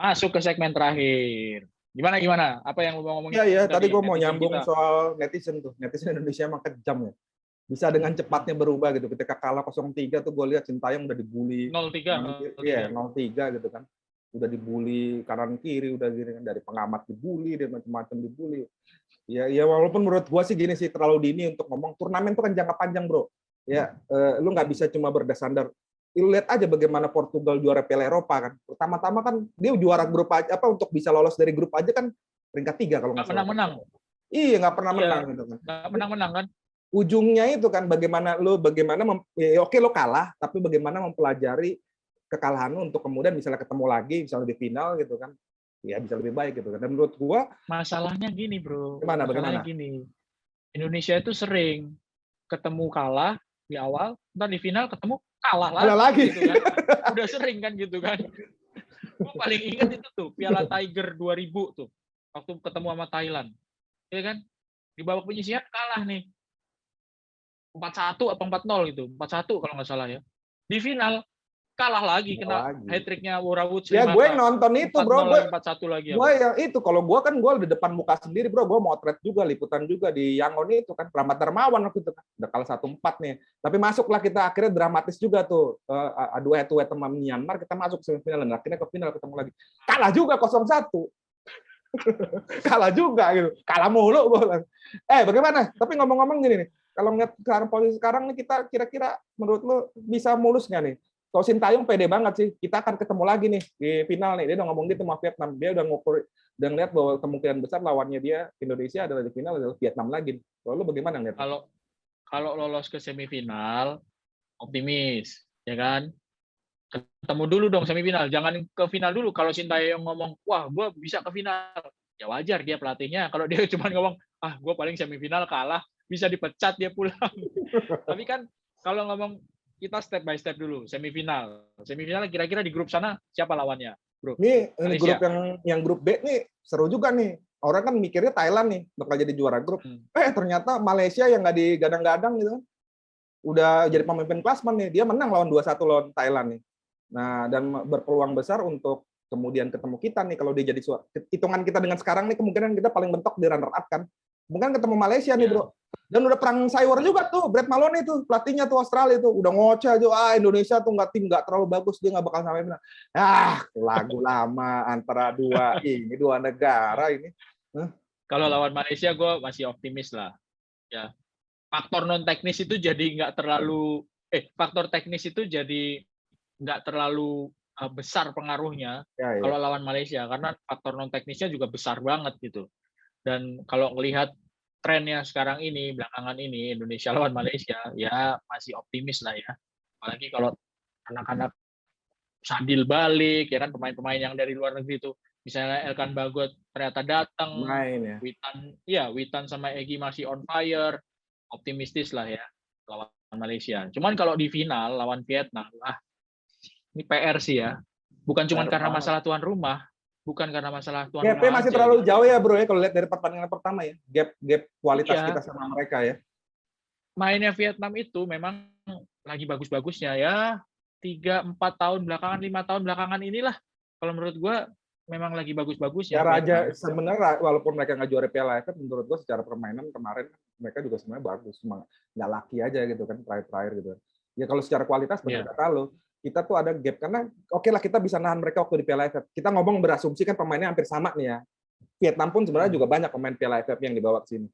Masuk ke segmen terakhir. Gimana? Apa yang lu mau ngomongin? Iya, tadi gue mau netizen nyambung kita? soal netizen tuh. Netizen Indonesia emang kejam ya. Bisa dengan cepatnya berubah gitu. Ketika kalah 0-3 tuh gue lihat Sintayong udah dibully. 0-3. Iya, 0-3 gitu kan. Udah dibully kanan kiri, udah gini kan, dari pengamat dibully, dan macam-macam dibully. Ya walaupun menurut gue sih gini sih, terlalu dini untuk ngomong. Turnamen tuh kan jangka panjang, bro. Ya, lu nggak bisa cuma berdasar. Lu lihat aja bagaimana Portugal juara Piala Eropa kan. Pertama-tama kan dia juara grup aja, apa, untuk bisa lolos dari grup aja kan peringkat 3 kalau nggak salah. Menang-menang. Iya, nggak pernah Iya, menang gitu kan. nggak menang-menang kan. Ujungnya itu kan bagaimana oke lo kalah, tapi bagaimana mempelajari kekalahan lo untuk kemudian misalnya ketemu lagi, misalnya di final gitu kan. Ya bisa lebih baik gitu kan. Dan menurut gua masalahnya gini, Bro. bagaimana? Masalahnya gini. Indonesia itu sering ketemu kalah di awal, ntar di final ketemu kalah lagi. Gitu kan. Udah sering kan gitu kan. Gue paling ingat itu tuh Piala Tiger 2000 tuh, waktu ketemu sama Thailand, ya kan? Di babak penyisihan kalah nih, 4-1 atau 4-0 gitu, 4-1 kalau nggak salah ya. Di final kalah lagi, kena hat-tricknya Worawut. Ya gue nonton itu, bro. Gue 4-1 lagi. Gue yang itu, kalau gue kan gue di depan muka sendiri, bro. Gue motret juga, liputan juga di Yangon itu kan, Rahmat Darmawan waktu itu kan. Udah kalah 1-4 nih. Tapi masuklah kita, akhirnya dramatis juga tuh. Adu head-to-head sama Myanmar, kita masuk ke semifinal, dan akhirnya ke final ketemu lagi. Kalah juga 0-1. Kalah juga gitu. Kalah mulu. Bagaimana? Tapi ngomong-ngomong gini nih, kalau ngeliat sekarang posisi sekarang nih, kita kira-kira menurut lo bisa mulus nggak nih? Kalau Sintayong pede banget sih, kita akan ketemu lagi nih di final nih. Dia udah ngomong gitu sama Vietnam. Dia udah ngukur dan lihat bahwa kemungkinan besar lawannya dia Indonesia adalah di final adalah Vietnam lagi. Kalau lu bagaimana ngeliat? Kalau lolos ke semifinal, optimis, ya kan? Ketemu dulu dong semifinal, jangan ke final dulu. Kalau Sintayong ngomong, wah gue bisa ke final, ya wajar dia pelatihnya. Kalau dia cuma ngomong, gue paling semifinal kalah, bisa dipecat dia pulang. Tapi kan kalau ngomong, kita step by step dulu. Semifinal kira-kira di grup sana siapa lawannya, bro? Ini grup yang grup B nih seru juga nih. Orang kan mikirnya Thailand nih bakal jadi juara grup. Ternyata Malaysia yang nggak digadang-gadang gitu. Udah jadi pemimpin klasmen nih. Dia menang lawan 2-1 lawan Thailand nih. Nah, dan berpeluang besar untuk kemudian ketemu kita nih, kalau dia jadi hitungan kita dengan sekarang nih, kemungkinan kita paling mentok di runner up kan. Mungkin ketemu Malaysia nih, bro. Dan udah perang cyber juga tuh, Brett Malone itu pelatihnya tuh Australia itu udah ngoceh aja, Indonesia tuh nggak terlalu bagus, dia nggak bakal sampai final. Lagu lama antara dua negara ini. Kalau lawan Malaysia gue masih optimis lah. Ya, faktor non teknis itu jadi nggak terlalu besar pengaruhnya kalau lawan Malaysia, karena faktor non teknisnya juga besar banget gitu. Dan kalau melihat trennya sekarang ini, belakangan ini, Indonesia lawan Malaysia, ya masih optimis lah ya. Apalagi kalau anak-anak Sadil balik, ya kan, pemain-pemain yang dari luar negeri itu, misalnya Elkan Bagot ternyata datang, Witan sama Egy masih on fire, optimistis lah ya lawan Malaysia. Cuman kalau di final lawan Vietnam, ini PR sih ya. Bukan cuma karena masalah tuan rumah, Gap-nya masih terlalu jauh ya, bro ya, kalau lihat dari pertandingan pertama ya. Gap kualitas kita sama mereka ya. Mainnya Vietnam itu memang lagi bagus-bagusnya ya. 3-4 tahun belakangan, 5 tahun belakangan inilah, kalau menurut gue memang lagi bagus-bagusnya. Ya Raja sebenarnya walaupun mereka nggak juara Piala AFF, menurut gue secara permainan kemarin mereka juga sebenarnya bagus, cuma nggak laki aja gitu kan, terakhir gitu. Ya kalau secara kualitas benar kata lo, kita tuh ada gap karena oke lah kita bisa nahan mereka waktu di Piala AFF. Kita ngomong berasumsi kan pemainnya hampir sama nih ya. Vietnam pun sebenarnya juga banyak pemain Piala AFF yang dibawa ke sini.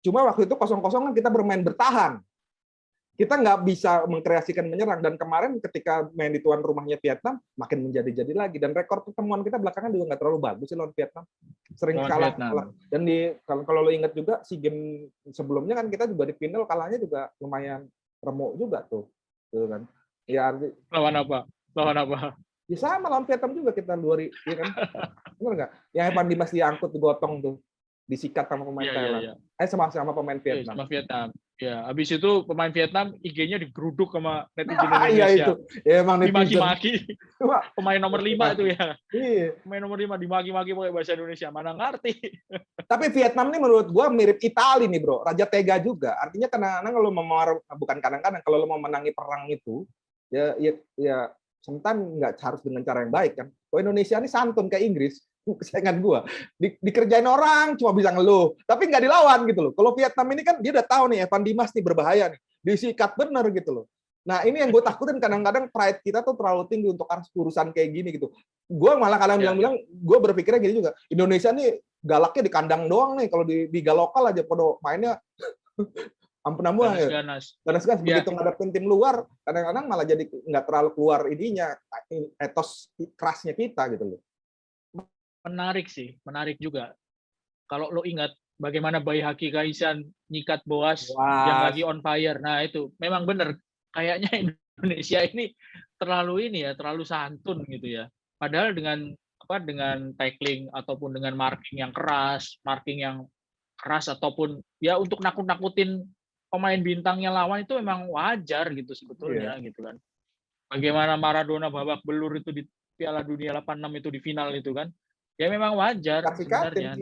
Cuma waktu itu 0-0 kan kita bermain bertahan. Kita nggak bisa mengkreasikan menyerang, dan kemarin ketika main di tuan rumahnya Vietnam makin menjadi-jadi lagi, dan rekor pertemuan kita belakangan juga nggak terlalu bagus sih lawan Vietnam, sering kalah. Dan kalau lo ingat juga SEA Games sebelumnya kan kita juga di final kalahnya juga lumayan remuk juga tuh kan. Ya lawan apa? Ya sama lawan Vietnam juga kita 2000, ya kan? Benar nggak? Yang Evan Dimas diangkut digotong tuh, disikat sama pemain Thailand. Sama pemain Vietnam. Sama Vietnam. Ya, habis itu pemain Vietnam IG-nya digeruduk sama netizen Indonesia. Iya itu. Ya, emang dimaki-maki. Pemain nomor 5 itu ya. Iya. Pemain nomor 5 dimaki-maki pakai bahasa Indonesia. Mana ngerti. Tapi Vietnam nih menurut gua mirip Italia nih, bro. Raja tega juga. Artinya kadang-kadang kalau bukan kadang-kadang, kalau lo mau menangi perang itu, ya sometimes nggak harus dengan cara yang baik kan. Kalau Indonesia ini santun kayak Inggris, kesayangan gue, dikerjain orang cuma bisa ngeluh, tapi nggak dilawan gitu loh. Kalau Vietnam ini kan dia udah tahu nih Evan Dimas nih berbahaya nih, disikat bener gitu loh. Nah ini yang gue takutin, kadang-kadang pride kita tuh terlalu tinggi untuk urusan kayak gini gitu. Gue malah kadang bilang-bilang, gue berpikirnya gini juga, Indonesia nih galaknya di kandang doang nih, kalau di liga lokal aja pada mainnya ampun-ampun ya. Ganas-ganas begitu ngadepin tim luar, kadang-kadang malah jadi nggak terlalu keluar ininya, etos kerasnya kita gitu loh. Menarik sih, menarik juga. Kalau lo ingat bagaimana Bayi Haki Kaisan nyikat Boas yang lagi on fire. Nah itu memang benar. Kayaknya Indonesia ini terlalu santun gitu ya. Padahal dengan tackling ataupun dengan marking yang keras ataupun ya untuk nakut-nakutin pemain bintangnya lawan itu memang wajar gitu sebetulnya gitu kan. Bagaimana Maradona babak belur itu di Piala Dunia 86 itu di final itu kan. Ya memang wajar sebenarnya.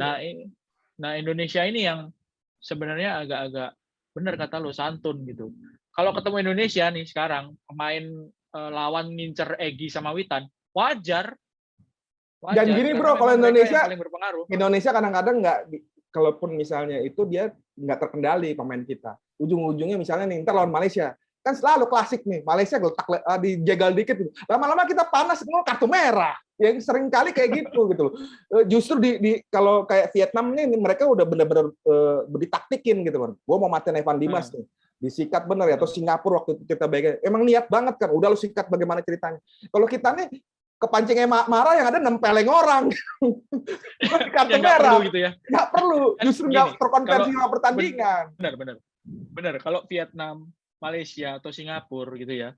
Nah Indonesia ini yang sebenarnya agak-agak benar kata lo, santun gitu. Kalau ketemu Indonesia nih sekarang pemain lawan ngincer Egy sama Witan, wajar. Dan gini bro, kalau Indonesia kadang-kadang nggak, kalaupun misalnya itu dia nggak terkendali pemain kita. Ujung-ujungnya misalnya nih, ntar lawan Malaysia, kan selalu klasik nih, Malaysia letak dijegal dikit, lama-lama kita panas, kartu merah. Yang sering kali kayak gitu gitu loh. Justru kalau kayak Vietnam ini mereka udah benar-benar ditaktikin gitu kan. Gua mau matiin Evan Dimas nih. Disikat bener ya, atau Singapura waktu itu kita baik, emang niat banget kan, udah lu sikat bagaimana ceritanya. Kalau kita nih kepancingnya marah yang ada nempeleng orang, kartu merah gitu ya, nggak perlu, justru nggak terkonversi sama pertandingan. Benar. Kalau Vietnam, Malaysia atau Singapura gitu ya,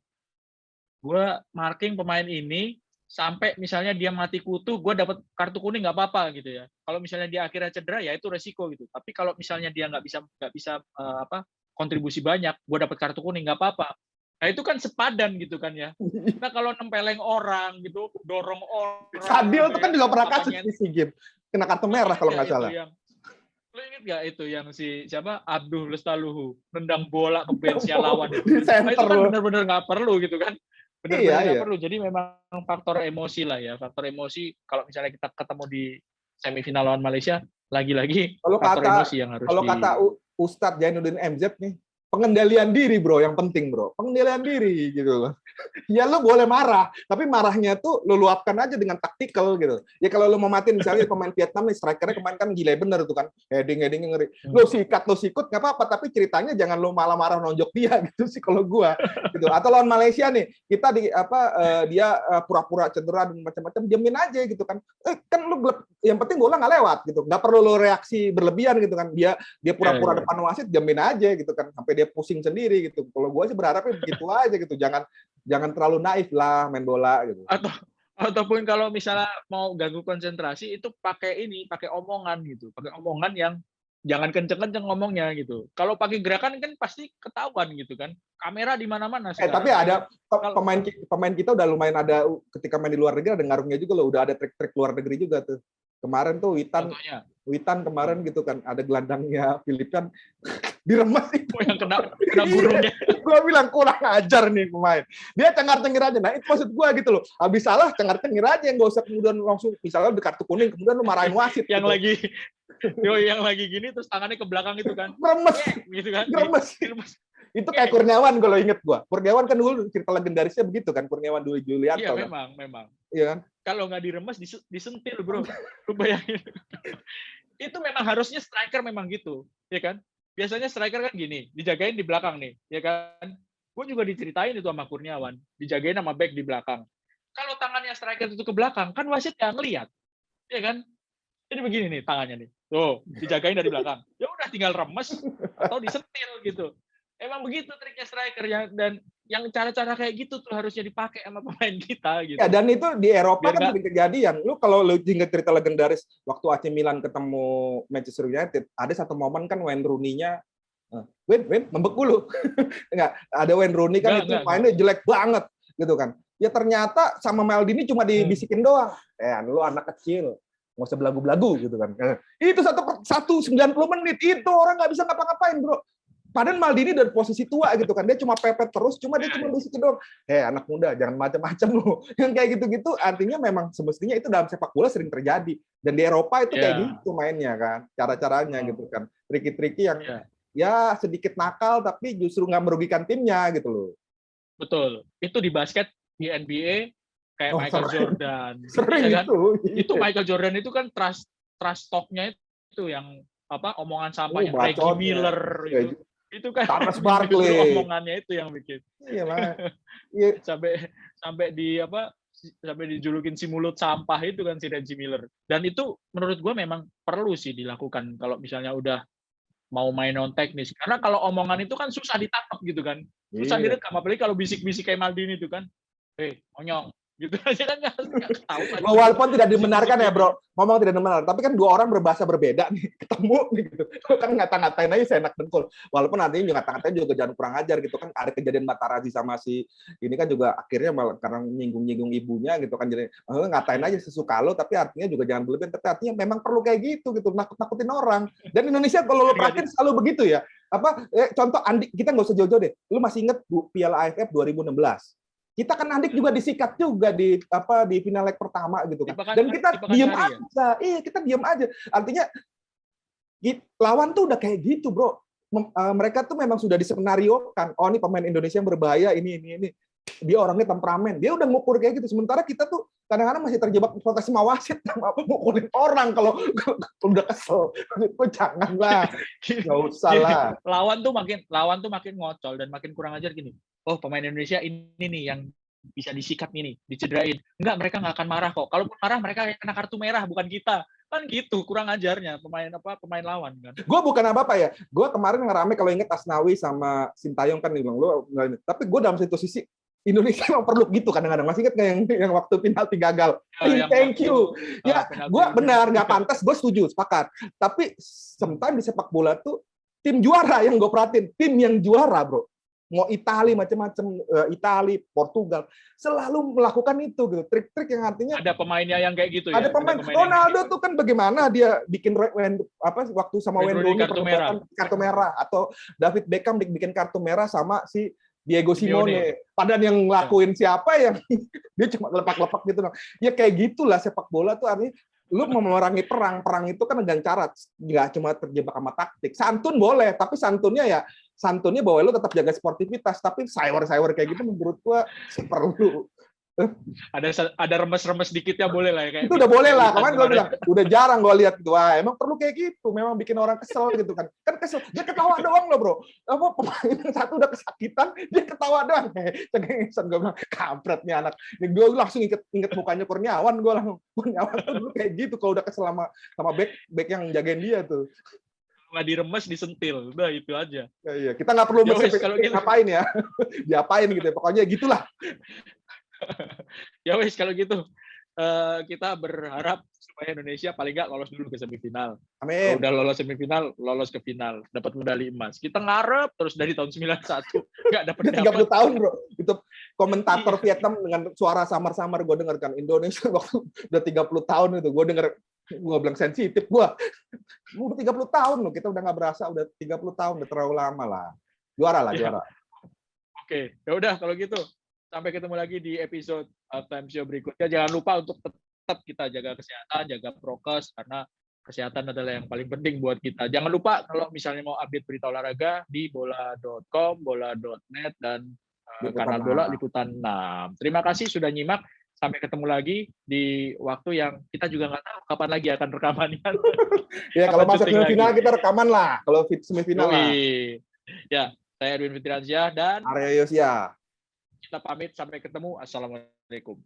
gue marking pemain ini sampai misalnya dia mati kutu, gue dapat kartu kuning nggak apa-apa gitu ya. Kalau misalnya dia akhirnya cedera ya itu resiko gitu. Tapi kalau misalnya dia nggak bisa kontribusi banyak, gue dapat kartu kuning nggak apa-apa. Nah itu kan sepadan gitu kan ya. Nah kalau nempeleng orang gitu, dorong orang. Sadil itu kan juga pernah kasus di SEA Games, kena kartu merah kalau nggak salah. Lo inget nggak itu yang siapa Abdul Lestaluhu nendang bola ke benchnya lawan. Nah, itu kan benar-benar nggak perlu gitu kan. Benar-benar nggak perlu. Jadi memang faktor emosi lah ya. Faktor emosi kalau misalnya kita ketemu di semifinal lawan Malaysia, lagi-lagi faktor emosi yang harus kata Ustadz Jainuddin MZ nih, pengendalian diri bro, yang penting bro, pengendalian diri gitu loh. Ya lo boleh marah, tapi marahnya tuh lo luapkan aja dengan taktikal gitu. Ya kalau lo mau matiin misalnya pemain Vietnam nih, strikernya kemarin kan gila bener tuh kan, heading ngeri. Lo sikut nggak apa-apa, tapi ceritanya jangan lo malah marah nonjok dia gitu sih kalau gua. Gitu. Atau lawan Malaysia nih, kita dia pura-pura cedera dan macam-macam, diamin aja gitu kan. Kan lo yang penting bola nggak lewat gitu, nggak perlu lo reaksi berlebihan gitu kan. Dia pura-pura depan wasit, diamin aja gitu kan, sampai dia pusing sendiri gitu. Kalau gua sih berharapnya begitu aja gitu, jangan terlalu naif lah main bola gitu. Ataupun kalau misalnya mau ganggu konsentrasi itu pakai omongan gitu. Pakai omongan yang jangan kenceng-kenceng ngomongnya gitu. Kalau pakai gerakan kan pasti ketahuan gitu kan. Kamera di mana-mana sekarang. Tapi ada pemain kita udah lumayan ada ketika main di luar negeri ada ngaruhnya juga loh, udah ada trik-trik luar negeri juga tuh. Kemarin tuh Witan kemarin gitu kan, ada gelandangnya Filipina diremes itu. Yang kena burungnya. Gue bilang kurang ajar nih pemain. Dia cengar-cengir aja. Nah itu maksud gue gitu loh. Habis salah cengar-cengir aja, yang gak usah kemudian langsung misalnya di kartu kuning kemudian lu marahin wasit. Yang lagi gini terus tangannya ke belakang itu kan. Remes. Gitu kan. Remes. Itu kayak Kurniawan kalau inget gue. Kurniawan kan dulu cerita legendarisnya begitu kan. Kurniawan dulu Julianto. Iya kan? memang. Iya kan? Kalau nggak diremes disentil bro. Lu bayangin. Itu memang harusnya striker memang gitu, ya kan? Biasanya striker kan gini, dijagain di belakang nih, ya kan? Gue juga diceritain itu sama Kurniawan, dijagain sama back di belakang. Kalau tangannya striker itu ke belakang, kan wasit nggak ngelihat, ya kan? Jadi begini nih tangannya nih, tuh dijagain dari belakang. Ya udah tinggal remes atau disentil gitu. Emang begitu triknya striker ya, dan yang cara-cara kayak gitu tuh harusnya dipakai sama pemain kita gitu. Ya, dan itu di Eropa kan sering kejadian. Lu kalau lu ingat cerita legendaris waktu AC Milan ketemu Manchester United, ada satu momen kan Wayne Rooney-nya Wayne membeku lu. Enggak, ada Wayne Rooney kan mainnya jelek banget gitu kan. Ya ternyata sama Maldini cuma dibisikin doang. Lu anak kecil, nggak usah belagu-belagu gitu kan. Itu 90 menit itu orang nggak bisa ngapa-ngapain, bro. Padahal Maldini dari posisi tua gitu kan, dia cuma pepet terus, cuma dia cuma bisikin doang. Anak muda, jangan macam-macam lu. Yang kayak gitu-gitu artinya memang semestinya itu dalam sepak bola sering terjadi. Dan di Eropa itu kayak gitu mainnya kan, cara-caranya gitu kan. Triki-triki yang ya sedikit nakal tapi justru nggak merugikan timnya gitu loh. Betul. Itu di basket, di NBA kayak Michael Jordan. Sering ya kan? Itu Michael Jordan itu kan trash talk-nya itu yang omongan sampahnya Reggie Miller gitu. Itu kan Charles Barkley omongannya itu yang bikin. Iya lah. sampai dijulukin si mulut sampah itu kan si Reggie Miller. Dan itu menurut gue memang perlu sih dilakukan kalau misalnya udah mau main non teknis. Karena kalau omongan itu kan susah ditangkap gitu kan. Susah direkam, apalagi kalau bisik-bisik kayak Maldini itu kan. Onyong. Gitu aja kan nggak tahu. Walaupun tidak dibenarkan ya bro, ngomong tidak dibenarkan, tapi kan dua orang berbahasa berbeda nih, ketemu nih gitu, kan ngata-ngatain aja seenak dengkul. Walaupun nantinya ngata-ngatain juga jangan kurang ajar gitu kan, ada kejadian Matarazzi sama si ini kan juga akhirnya malah karena nyinggung ibunya gitu kan, jadi ngatain aja sesuka lo, tapi artinya juga jangan berlebihan, tapi artinya memang perlu kayak gitu, nakut-nakutin orang. Dan Indonesia kalau lo perhatiin selalu begitu ya. Contoh Andi, kita nggak usah jauh-jauh deh. Lu masih inget Piala AFF 2016? Kita kan Andik juga disikat juga di final leg pertama gitu kan. Dan kita diem aja. Kita diem aja. Artinya lawan tuh udah kayak gitu, bro. Mereka tuh memang sudah diskenariokan. Oh, ini pemain Indonesia yang berbahaya, ini. Dia orangnya temperamen. Dia udah ngukur kayak gitu. Sementara kita tuh kadang-kadang masih terjebak protes sama wasit, mukulin orang kalau udah kesel. Janganlah. Nggak usah lah. Lawan tuh makin ngocol dan makin kurang ajar gini. Oh, pemain Indonesia ini nih yang bisa disikat nih, dicederain. Enggak, mereka nggak akan marah kok. Kalaupun marah, mereka kena kartu merah, bukan kita. Kan gitu, kurang ajarnya pemain lawan kan. Gue bukan apa-apa ya. Gue kemarin ngerame kalau inget Asnawi sama Sintayong kan bilang lo. Tapi gue dalam satu sisi Indonesia memang perlu gitu kadang-kadang. Masih inget nggak yang waktu penalti gagal? Thank you. Ya, gue benar nggak pantas. Gue setuju, sepakat. Tapi sometimes di sepak bola tuh tim juara yang gue perhatiin, tim yang juara, bro. Mau Italia macam-macam, Italia, Portugal, selalu melakukan itu gitu, trik-trik yang artinya ada pemainnya yang kayak gitu ya. Ada pemain Ronaldo tuh kan bagaimana dia bikin waktu sama Wayne Rooney kartu merah, atau David Beckham bikin kartu merah sama si Diego Simeone. Padahal yang ngelakuin siapa yang dia cuma lepak-lepak gitu. Ya kayak gitulah sepak bola tuh artinya lu memerangi perang itu kan dengan cara nggak cuma terjebak sama taktik. Santun boleh, tapi santunnya bahwa lu tetap jaga sportivitas, tapi sayur kayak gitu menurut gua perlu. Ada remes-remes dikitnya boleh lah ya, kayak itu udah boleh lah. Kemarin gue bilang udah jarang gue lihat gitu. Wah, emang perlu kayak gitu, memang bikin orang kesel gitu kan kesel, dia ketawa doang loh bro. Pemain yang satu udah kesakitan, dia ketawa doang. Cengengesan, gue bilang kampretnya anak. Gue langsung inget mukanya Kurniawan, gue langsung Kurniawan tuh dulu kayak gitu kalau udah kesel sama back yang jagain dia tuh. Nggak diremes, disentil, udah itu aja. Iya, kita nggak perlu ngapain ya, diapain gitu. Pokoknya gitulah. Ya wes kalau gitu kita berharap supaya Indonesia paling nggak lolos dulu ke semifinal. Amin. Udah lolos semifinal, lolos ke final, dapat medali emas. Kita ngarep terus dari tahun 91 nggak dapat. 30 tahun bro. Itu komentator Vietnam dengan suara samar-samar gue dengarkan Indonesia waktu udah 30 tahun itu gue denger, gue bilang sensitif gue. Udah 30 tahun loh, kita udah nggak berasa udah 30 tahun, udah terlalu lama lah. Juara. Oke, ya udah kalau gitu. Sampai ketemu lagi di episode Time Show berikutnya. Jangan lupa untuk tetap kita jaga kesehatan, jaga prokes, karena kesehatan adalah yang paling penting buat kita. Jangan lupa kalau misalnya mau update berita olahraga di bola.com, bola.net, dan kanal Bola Liputan 6. Terima kasih sudah nyimak. Sampai ketemu lagi di waktu yang kita juga nggak tahu kapan lagi akan rekamannya. Ya, kalau masuk semifinal kita rekaman lah. Kalau semifinal lah. Ya, saya Edwin Fitriansyah dan Arya Yosya. Kita pamit, sampai ketemu. Assalamualaikum.